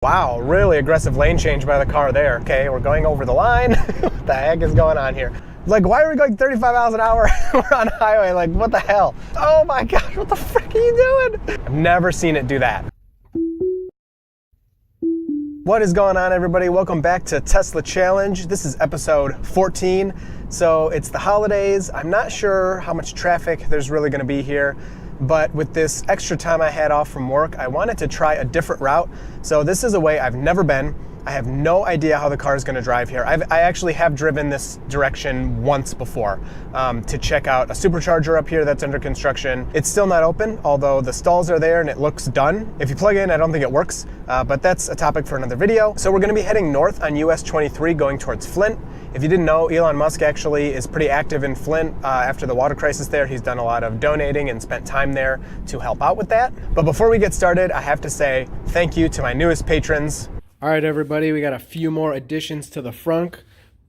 Wow, really aggressive lane change by the car there. Okay, we're going over the line. What the heck is going on here? Like, why are we going 35 miles an hour? We're on a highway, like, what the hell? Oh my gosh, what the frick are you doing? I've never seen it do that. What is going on, everybody? Welcome back to Tesla Challenge. This is episode 14. So it's the holidays. I'm not sure how much traffic there's really gonna be here, but with this extra time I had off from work, I wanted to try a different route. So this is a way I've never been. I have no idea how the car is going to drive here. I actually have driven this direction once before to check out a supercharger up here that's under construction. It's still not open, although the stalls are there and it looks done. If you plug in, I don't think it works, but that's a topic for another video. So we're going to be heading north on US 23 going towards Flint. If you didn't know, Elon Musk actually is pretty active in Flint after the water crisis there. He's done a lot of donating and spent time there to help out with that. But before we get started, I have to say thank you to my newest patrons. All right, everybody, we got a few more additions to the frunk.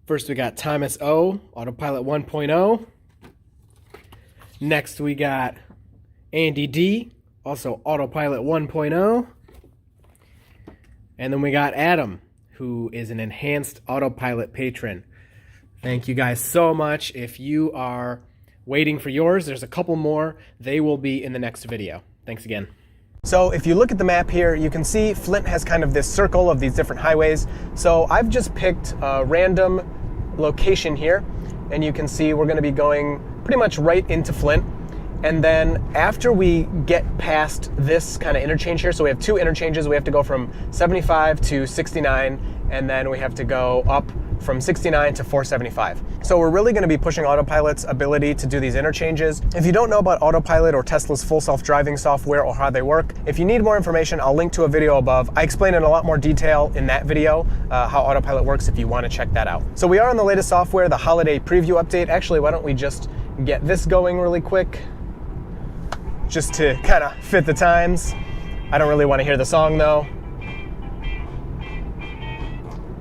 First, we got Thomas O, Autopilot 1.0. Next, we got Andy D, also Autopilot 1.0. And then we got Adam, who is an enhanced Autopilot patron. Thank you guys so much. If you are waiting for yours, there's a couple more. They will be in the next video. Thanks again. So if you look at the map here, you can see Flint has kind of this circle of these different highways. So I've just picked a random location here, and you can see we're going to be going pretty much right into Flint. And then after we get past this kind of interchange here, so we have two interchanges, we have to go from 75 to 69, and then we have to go up from 69 to 475. So we're really going to be pushing Autopilot's ability to do these interchanges. If you don't know about Autopilot or Tesla's full self-driving software or how they work, if you need more information, I'll link to a video above. I explain in a lot more detail in that video how Autopilot works if you want to check that out. So we are on the latest software, the holiday preview update. Actually, why don't we just get this going really quick, just to kind of fit the times. I don't really want to hear the song though.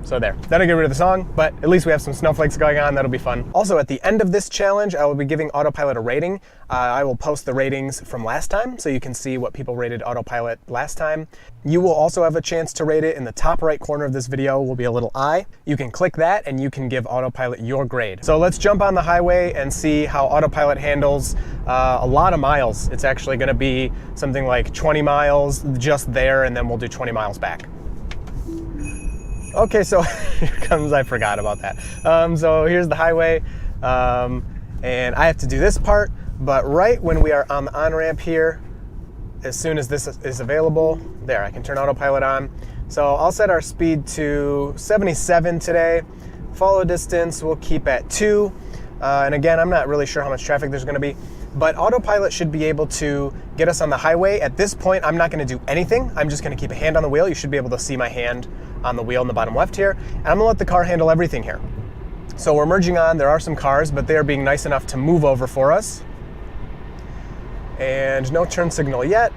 So there, that'll get rid of the song, but at least we have some snowflakes going on, that'll be fun. Also, at the end of this challenge, I will be giving Autopilot a rating. I will post the ratings from last time, so you can see what people rated Autopilot last time. You will also have a chance to rate it. In the top right corner of this video will be a little I. You can click that and you can give Autopilot your grade. So let's jump on the highway and see how Autopilot handles a lot of miles. It's actually gonna be something like 20 miles just there, and then we'll do 20 miles back. Okay, so here comes, I forgot about that. So here's the highway, and I have to do this part, but right when we are on the on-ramp here, as soon as this is available, there, I can turn Autopilot on. So I'll set our speed to 77 today. Follow distance we'll keep at 2. And again, I'm not really sure how much traffic there's gonna be, but Autopilot should be able to get us on the highway. At this point, I'm not gonna do anything. I'm just gonna keep a hand on the wheel. You should be able to see my hand on the wheel in the bottom left here. And I'm gonna let the car handle everything here. So we're merging on. There are some cars, but they are being nice enough to move over for us. And no turn signal yet.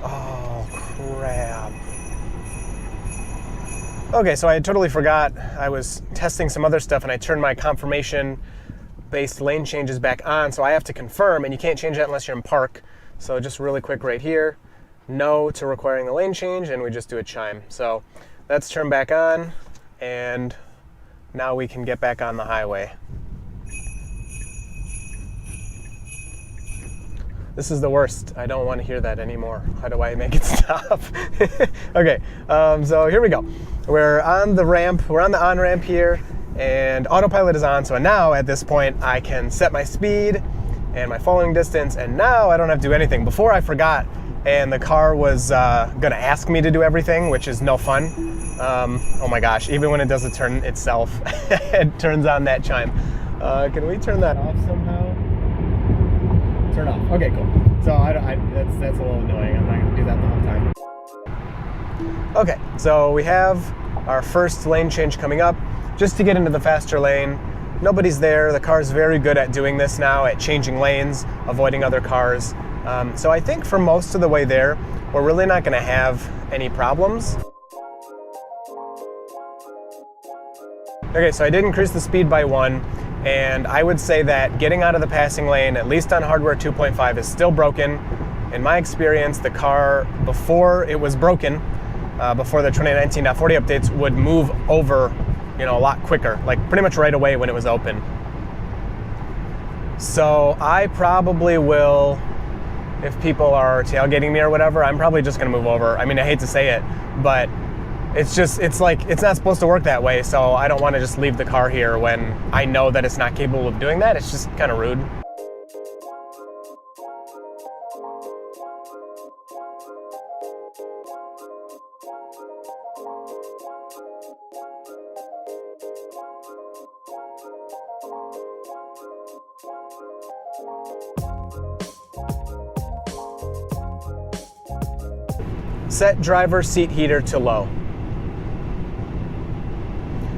Oh, crap. Okay, so I totally forgot. I was testing some other stuff and I turned my confirmation-based lane changes back on, so I have to confirm, and you can't change that unless you're in park. So just really quick right here, no to requiring the lane change, and we just do a chime. So that's turned back on, and now we can get back on the highway. This is the worst. I don't want to hear that anymore. How do I make it stop? Okay, so here we go. We're on the ramp, we're on the on-ramp here, and Autopilot is on, so now at this point I can set my speed and my following distance, and now I don't have to do anything. Before I forgot, and the car was gonna ask me to do everything, which is no fun. Oh my gosh, even when it does the turn itself, it turns on that chime. Can we turn that off somehow? Turn off, okay, cool. So that's a little annoying, I'm not gonna do that the whole time. Okay, so we have our first lane change coming up, just to get into the faster lane. Nobody's there, the car's very good at doing this now, at changing lanes, avoiding other cars. So I think for most of the way there, we're really not gonna have any problems. Okay, so I did increase the speed by 1, and I would say that getting out of the passing lane, at least on hardware 2.5, is still broken. In my experience, the car, before it was broken, before the 2019.40 updates would move over, a lot quicker, like pretty much right away when it was open. So I probably will, if people are tailgating me or whatever, I'm probably just gonna move over. I mean, I hate to say it, but it's not supposed to work that way, so I don't want to just leave the car here when I know that it's not capable of doing that. It's just kind of rude. Set driver seat heater to low.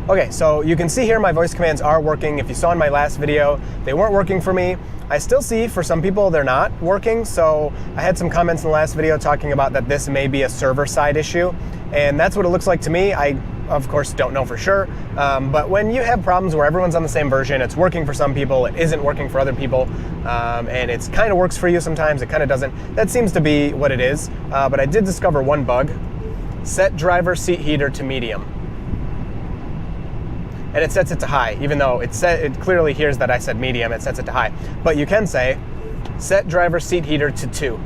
Okay, so you can see here my voice commands are working. If you saw in my last video, they weren't working for me. I still see for some people they're not working, so I had some comments in the last video talking about that this may be a server side issue, and that's what it looks like to me. I, of course, don't know for sure, but when you have problems where everyone's on the same version, it's working for some people, it isn't working for other people, and it kind of works for you sometimes, it kind of doesn't. That seems to be what it is, but I did discover one bug. Set driver seat heater to medium. And it sets it to high, even though it clearly hears that I said medium, it sets it to high. But you can say, set driver seat heater to 2.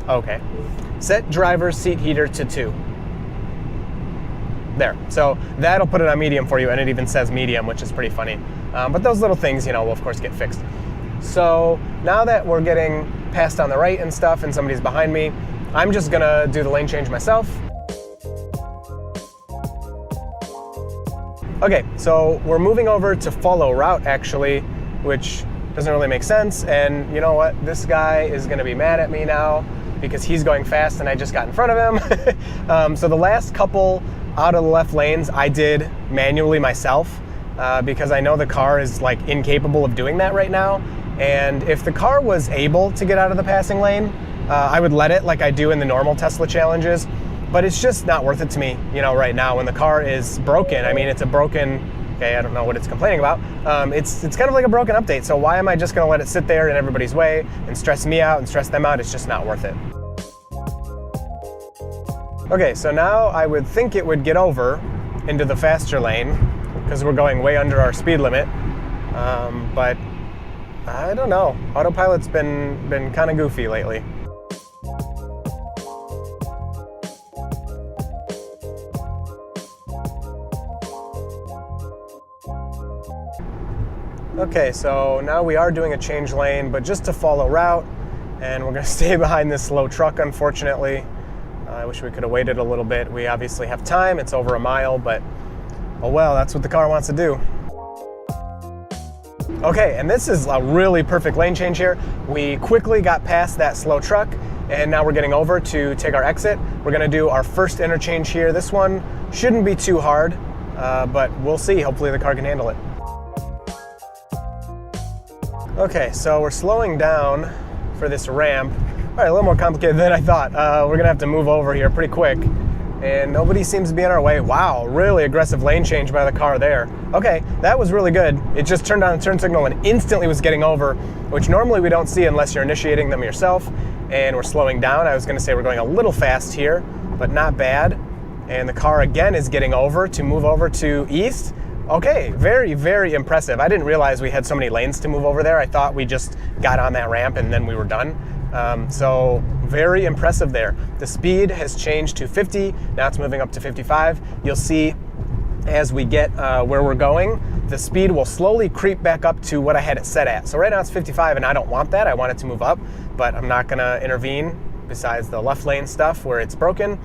Okay. Set driver seat heater to 2. There. So that'll put it on medium for you, and it even says medium, which is pretty funny. But those little things, will of course get fixed. So now that we're getting passed on the right and stuff, and somebody's behind me, I'm just gonna do the lane change myself. Okay, so we're moving over to follow route actually, which doesn't really make sense. And you know what? This guy is gonna be mad at me now because he's going fast and I just got in front of him. So the last couple out of the left lanes I did manually myself because I know the car is like incapable of doing that right now. And if the car was able to get out of the passing lane, I would let it like I do in the normal Tesla challenges, but it's just not worth it to me, right now when the car is broken. I mean, it's a broken, okay, I don't know what it's complaining about. It's kind of like a broken update, so why am I just gonna let it sit there in everybody's way and stress me out and stress them out? It's just not worth it. Okay, so now I would think it would get over into the faster lane because we're going way under our speed limit, but I don't know. Autopilot's been kind of goofy lately. Okay, so now we are doing a change lane, but just to follow route, and we're gonna stay behind this slow truck, unfortunately. I wish we could have waited a little bit. We obviously have time, it's over a mile, but oh well, that's what the car wants to do. Okay, and this is a really perfect lane change here. We quickly got past that slow truck, and now we're getting over to take our exit. We're gonna do our first interchange here. This one shouldn't be too hard, but we'll see. Hopefully the car can handle it. Okay, so we're slowing down for this ramp. All right, a little more complicated than I thought. We're gonna have to move over here pretty quick, and nobody seems to be in our way. Wow, really aggressive lane change by the car there. Okay, that was really good. It just turned on the turn signal and instantly was getting over, which normally we don't see unless you're initiating them yourself, and we're slowing down. I was gonna say we're going a little fast here, but not bad. And the car again is getting over to move over to east. Okay, very, very impressive. I didn't realize we had so many lanes to move over there. I thought we just got on that ramp and then we were done. So very impressive there. The speed has changed to 50, now it's moving up to 55. You'll see as we get where we're going, the speed will slowly creep back up to what I had it set at. So right now it's 55 and I don't want that. I want it to move up, but I'm not gonna intervene besides the left lane stuff where it's broken.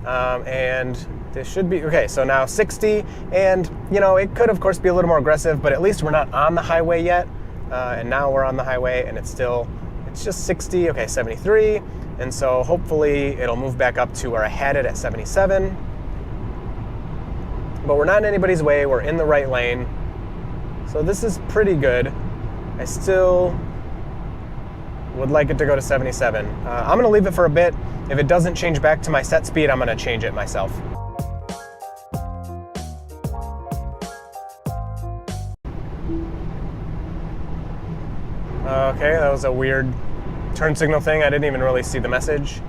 And this should be, okay, so now 60, and it could of course be a little more aggressive, but at least we're not on the highway yet, and now we're on the highway and it's just 60, okay, 73, and so hopefully it'll move back up to where I had it at 77, but we're not in anybody's way, we're in the right lane, so this is pretty good. I still would like it to go to 77. I'm gonna leave it for a bit. If it doesn't change back to my set speed, I'm gonna change it myself. Okay, that was a weird turn signal thing. I didn't even really see the message.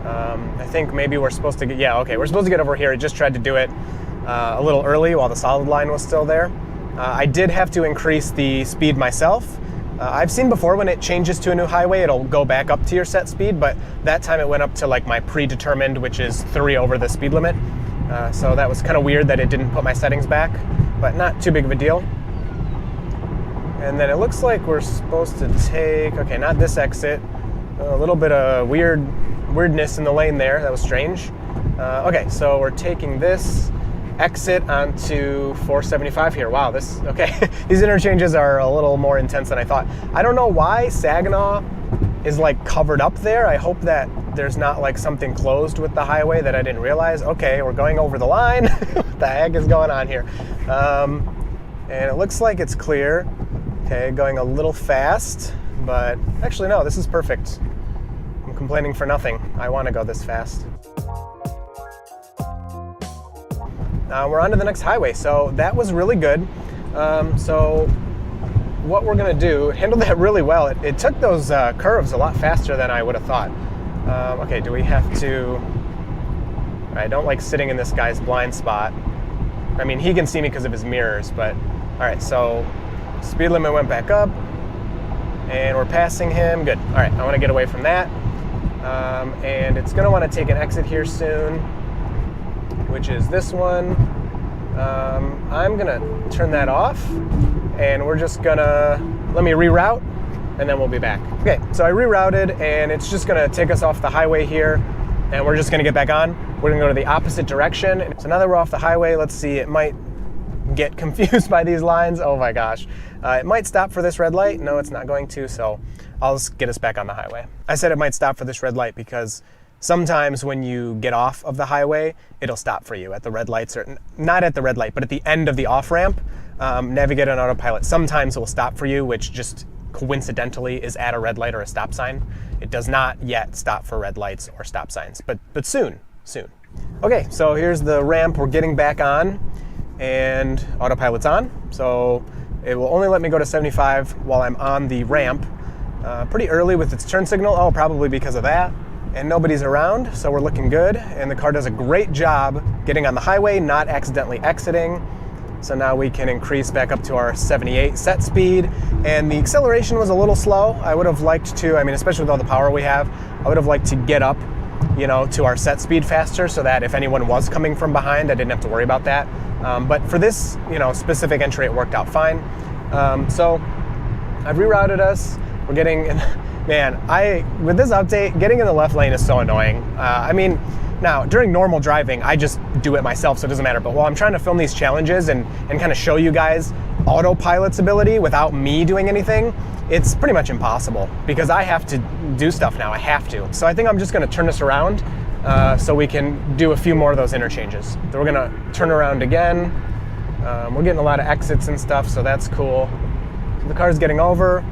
I think maybe we're supposed to get, yeah, okay, we're supposed to get over here. I just tried to do it a little early while the solid line was still there. I did have to increase the speed myself. I've seen before when it changes to a new highway, it'll go back up to your set speed, but that time it went up to like my predetermined, which is 3 over the speed limit. So that was kind of weird that it didn't put my settings back, but not too big of a deal. And then it looks like we're supposed to take, okay, not this exit, a little bit of weirdness in the lane there. That was strange. Okay, so we're taking this exit onto 475 here. Wow, this, okay. These interchanges are a little more intense than I thought. I don't know why Saginaw is like covered up there. I hope that there's not like something closed with the highway that I didn't realize. Okay, we're going over the line. What the heck is going on here? And it looks like it's clear. Okay, going a little fast, but actually no, this is perfect. I'm complaining for nothing. I want to go this fast. We're on to the next highway, so that was really good. So what we're going to do, handle that really well. It took those curves a lot faster than I would have thought. Okay, do we have to... I don't like sitting in this guy's blind spot. I mean, he can see me because of his mirrors, but... Alright, so speed limit went back up, and we're passing him. Good. Alright, I want to get away from that. And it's going to want to take an exit here soon, which is this one. I'm going to turn that off, and we're just going to... Let me reroute, and then we'll be back. Okay, so I rerouted, and it's just going to take us off the highway here, and we're just going to get back on. We're going to go to the opposite direction. So now that we're off the highway, let's see, it might get confused by these lines. Oh my gosh. It might stop for this red light. No, it's not going to, so I'll just get us back on the highway. I said it might stop for this red light because sometimes when you get off of the highway, it'll stop for you at the red lights, or not at the red light, but at the end of the off-ramp. Navigate on Autopilot. Sometimes it will stop for you, which just coincidentally is at a red light or a stop sign. It does not yet stop for red lights or stop signs, but soon. Okay, so here's the ramp. We're getting back on, and Autopilot's on. So it will only let me go to 75 while I'm on the ramp. Pretty early with its turn signal. Oh, probably because of that. And nobody's around, so we're looking good. And the car does a great job getting on the highway, not accidentally exiting. So now we can increase back up to our 78 set speed. And the acceleration was a little slow. I would have liked to, I mean, especially with all the power we have, I would have liked to get up, you know, to our set speed faster so that if anyone was coming from behind, I didn't have to worry about that. But for this, you know, specific entry, it worked out fine. So I've rerouted us. We're getting in, man, with this update, getting in the left lane is so annoying. I mean, now, during normal driving, I just do it myself, so it doesn't matter. But while I'm trying to film these challenges and kind of show you guys Autopilot's ability without me doing anything, it's pretty much impossible because I have to do stuff now. I have to. So I think I'm just going to turn this around so we can do a few more of those interchanges. So we're going to turn around again. We're getting a lot of exits and stuff, so that's cool. So the car's getting over.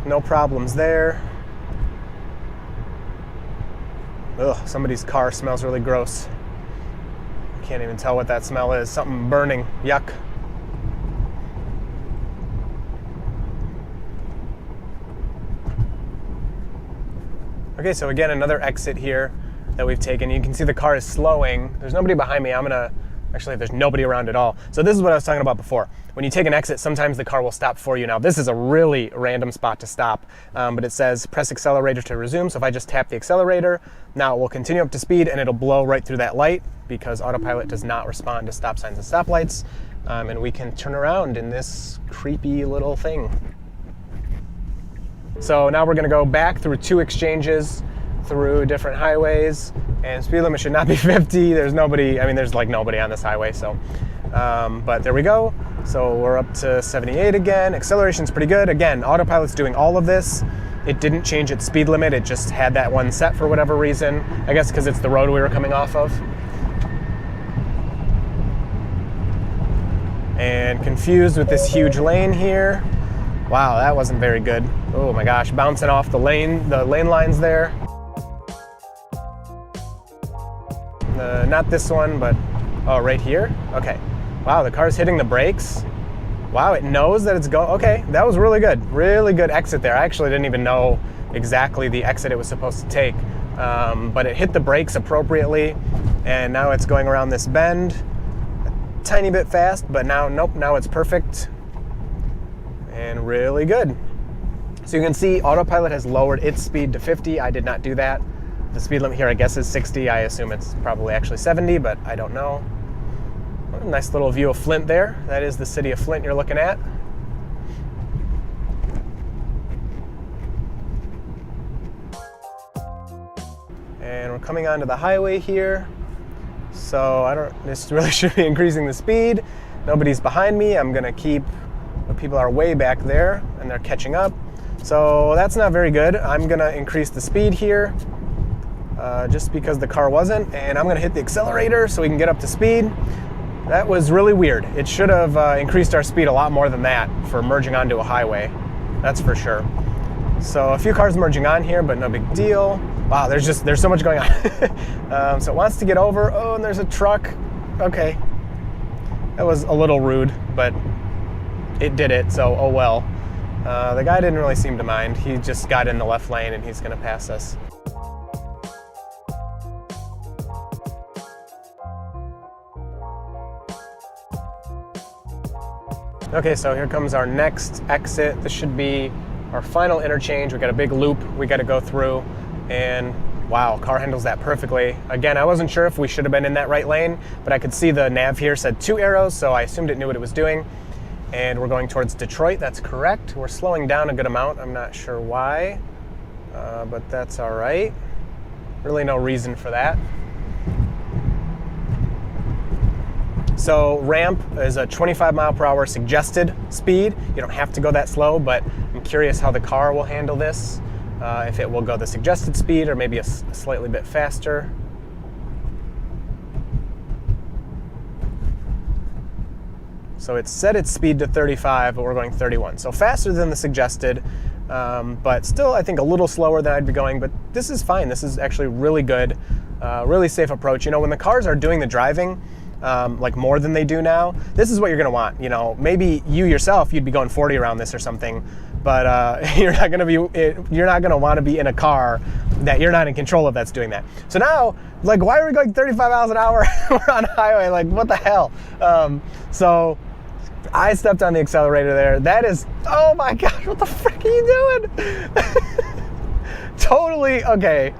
No problems there. Ugh, somebody's car smells really gross. Can't even tell what that smell is. Something burning. Yuck. Okay, so again, another exit here that we've taken. You can see the car is slowing. There's nobody behind me. Actually, there's nobody around at all. So this is what I was talking about before. When you take an exit, sometimes the car will stop for you. Now, this is a really random spot to stop, but it says press accelerator to resume. So if I just tap the accelerator, now it will continue up to speed and it'll blow right through that light because Autopilot does not respond to stop signs and stoplights. And we can turn around in this creepy little thing. So now we're gonna go back through 2 exchanges through different highways, and speed limit should not be 50. There's nobody, I mean, there's like nobody on this highway, so. But there we go. So we're up to 78 again. Acceleration's pretty good. Again, Autopilot's doing all of this. It didn't change its speed limit. It just had that one set for whatever reason. I guess because it's the road we were coming off of. And confused with this huge lane here. Wow, that wasn't very good. Oh my gosh, bouncing off the lane lines there. Not this one, but, oh, right here? Okay. Wow, the car's hitting the brakes. Wow, it knows that it's going. Okay, that was really good. Really good exit there. I actually didn't even know exactly the exit it was supposed to take. But it hit the brakes appropriately, and now it's going around this bend a tiny bit fast, but now, nope, now it's perfect and really good. So you can see Autopilot has lowered its speed to 50. I did not do that. The speed limit here, I guess, is 60. I assume it's probably actually 70, but I don't know. A nice little view of Flint there. That is the city of Flint you're looking at. And we're coming onto the highway here. So this really should be increasing the speed. Nobody's behind me. I'm gonna keep, the people are way back there and they're catching up. So that's not very good. I'm gonna increase the speed here just because the car wasn't, and I'm gonna hit the accelerator so we can get up to speed. That was really weird. It should have increased our speed a lot more than that for merging onto a highway, that's for sure. So a few cars merging on here, but no big deal. Wow, there's so much going on. So it wants to get over. Oh, and there's a truck. Okay, that was a little rude, but it did it, so oh well. The guy didn't really seem to mind. He just got in the left lane and he's gonna pass us. Okay, so here comes our next exit. This should be our final interchange. We got a big loop we got to go through, and wow, car handles that perfectly. Again, I wasn't sure if we should have been in that right lane, but I could see the nav here said 2 arrows, so I assumed it knew what it was doing. And we're going towards Detroit, that's correct. We're slowing down a good amount. I'm not sure why, but that's all right. Really no reason for that. So ramp is a 25 mile per hour suggested speed. You don't have to go that slow, but I'm curious how the car will handle this. If it will go the suggested speed or maybe a slightly bit faster. So it set its speed to 35, but we're going 31. So faster than the suggested, but still I think a little slower than I'd be going, but this is fine. This is actually really good, really safe approach. You know, when the cars are doing the driving, like more than they do now, this is what you're gonna want. You know, maybe you yourself, you'd be going 40 around this or something, but you're not gonna wanna be in a car that you're not in control of that's doing that. So now, like, why are we going 35 miles an hour? We're on a highway, like what the hell? So I stepped on the accelerator there. That is, oh my gosh, what the frick are you doing? Totally, okay,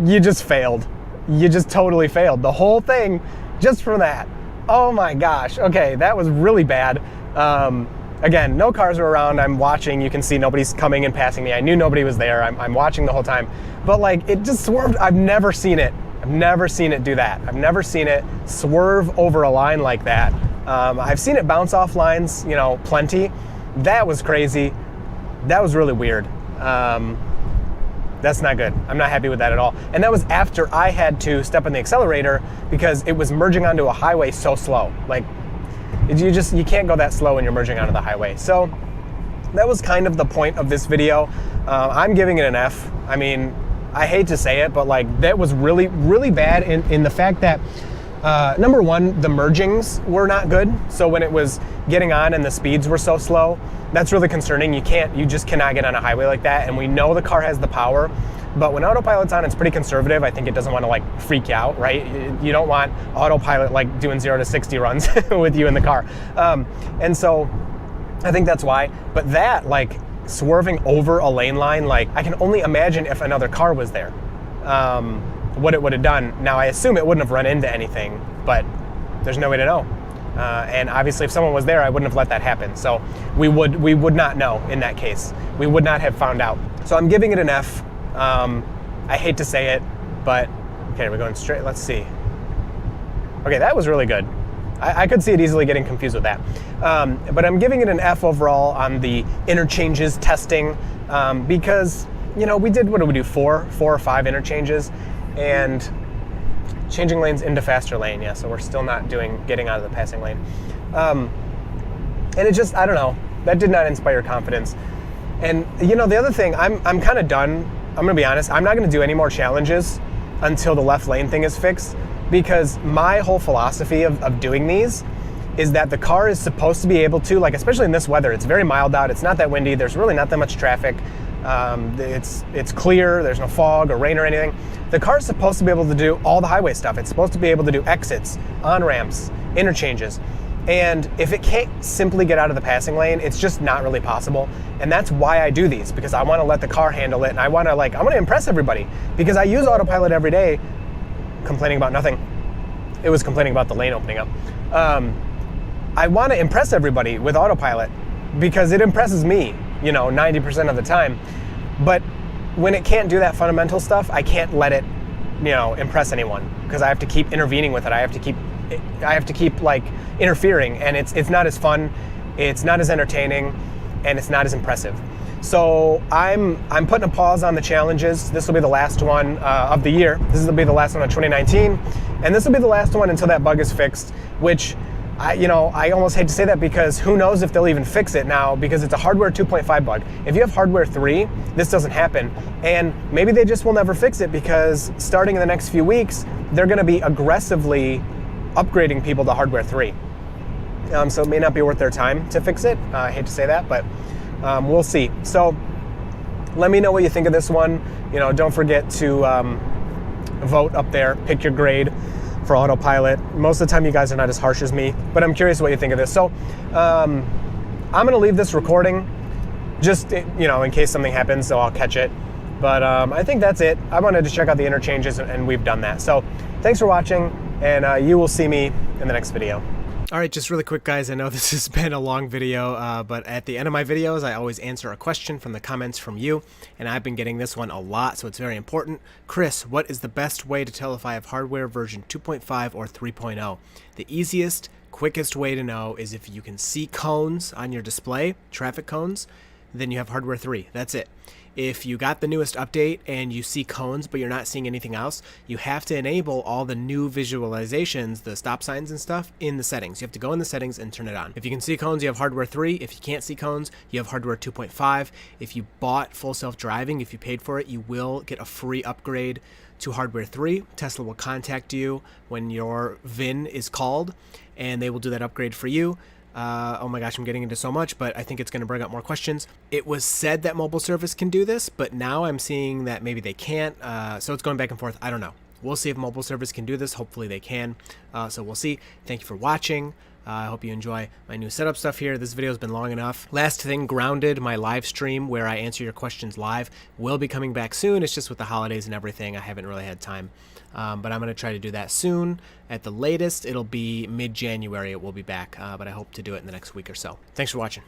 you just failed. You just totally failed. The whole thing, just from that. Oh my gosh, okay, that was really bad. Again, no cars were around. I'm watching, you can see nobody's coming and passing me. I knew nobody was there. I'm watching the whole time. But like, it just swerved. I've never seen it. I've never seen it do that. I've never seen it swerve over a line like that. I've seen it bounce off lines, you know, plenty. That was crazy. That was really weird. That's not good. I'm not happy with that at all. And that was after I had to step on the accelerator because it was merging onto a highway so slow. Like, you can't go that slow when you're merging onto the highway. So that was kind of the point of this video. I'm giving it an F. I mean, I hate to say it, but like that was really, really bad in the fact that number one, the mergings were not good. So when it was getting on and the speeds were so slow, that's really concerning. You just cannot get on a highway like that. And we know the car has the power, but when Autopilot's on, it's pretty conservative. I think it doesn't want to like freak you out, right? You don't want Autopilot like doing 0 to 60 runs with you in the car. And so I think that's why, but that like swerving over a lane line, like I can only imagine if another car was there, what it would have done. Now I assume it wouldn't have run into anything, but there's no way to know. And obviously if someone was there, I wouldn't have let that happen. So we would not know in that case. We would not have found out. So I'm giving it an F. I hate to say it, but okay, we're going straight, let's see. Okay, that was really good. I could see it easily getting confused with that. But I'm giving it an F overall on the interchanges testing because, you know, we did, what did we do, four or five interchanges and changing lanes into faster lane. Yeah, so we're still not getting out of the passing lane. And it just, I don't know, that did not inspire confidence. And you know, the other thing, I'm kind of done. I'm gonna be honest, I'm not gonna do any more challenges until the left lane thing is fixed, because my whole philosophy of doing these is that the car is supposed to be able to, like, especially in this weather, it's very mild out, it's not that windy, there's really not that much traffic. It's clear, there's no fog or rain or anything. The car is supposed to be able to do all the highway stuff. It's supposed to be able to do exits, on-ramps, interchanges. And if it can't simply get out of the passing lane, it's just not really possible. And that's why I do these, because I want to let the car handle it, and I want to impress everybody, because I use Autopilot every day, complaining about nothing. It was complaining about the lane opening up. I want to impress everybody with Autopilot because it impresses me, 90% of the time. But when it can't do that fundamental stuff, I can't let it, impress anyone, because I have to keep intervening with it. I have to keep like interfering, and it's not as fun, it's not as entertaining, and it's not as impressive. So I'm putting a pause on the challenges. This will be the last one of the year. This will be the last one of 2019, and this will be the last one until that bug is fixed, which I almost hate to say that, because who knows if they'll even fix it now, because it's a hardware 2.5 bug. If you have hardware 3, this doesn't happen, and maybe they just will never fix it, because starting in the next few weeks, they're going to be aggressively upgrading people to hardware 3. So it may not be worth their time to fix it. I hate to say that, but we'll see. So let me know what you think of this one. Don't forget to vote up there, pick your grade for Autopilot. Most of the time you guys are not as harsh as me, but I'm curious what you think of this. So I'm gonna leave this recording just, in case something happens, so I'll catch it. But I think that's it. I wanted to check out the interchanges, and we've done that. So thanks for watching, and you will see me in the next video. All right, just really quick, guys. I know this has been a long video, but at the end of my videos, I always answer a question from the comments from you, and I've been getting this one a lot, so it's very important. Chris, what is the best way to tell if I have hardware version 2.5 or 3.0? The easiest, quickest way to know is if you can see cones on your display, traffic cones, then you have hardware 3. That's it. If you got the newest update and you see cones but you're not seeing anything else, you have to enable all the new visualizations, the stop signs and stuff, in the settings. You have to go in the settings and turn it on. If you can see cones, you have hardware 3. If you can't see cones, you have hardware 2.5. If you bought full self-driving, if you paid for it, you will get a free upgrade to hardware 3. Tesla will contact you when your VIN is called, and they will do that upgrade for you. Oh my gosh, I'm getting into so much, but I think it's going to bring up more questions. It was said that mobile service can do this, but now I'm seeing that maybe they can't. So it's going back and forth. I don't know. We'll see if mobile service can do this. Hopefully they can. So we'll see. Thank you for watching. I hope you enjoy my new setup stuff here. This video has been long enough. Last thing, Grounded, my live stream where I answer your questions live, will be coming back soon. It's just with the holidays and everything, I haven't really had time. But I'm going to try to do that soon. At the latest, it'll be mid-January it will be back, but I hope to do it in the next week or so. Thanks for watching.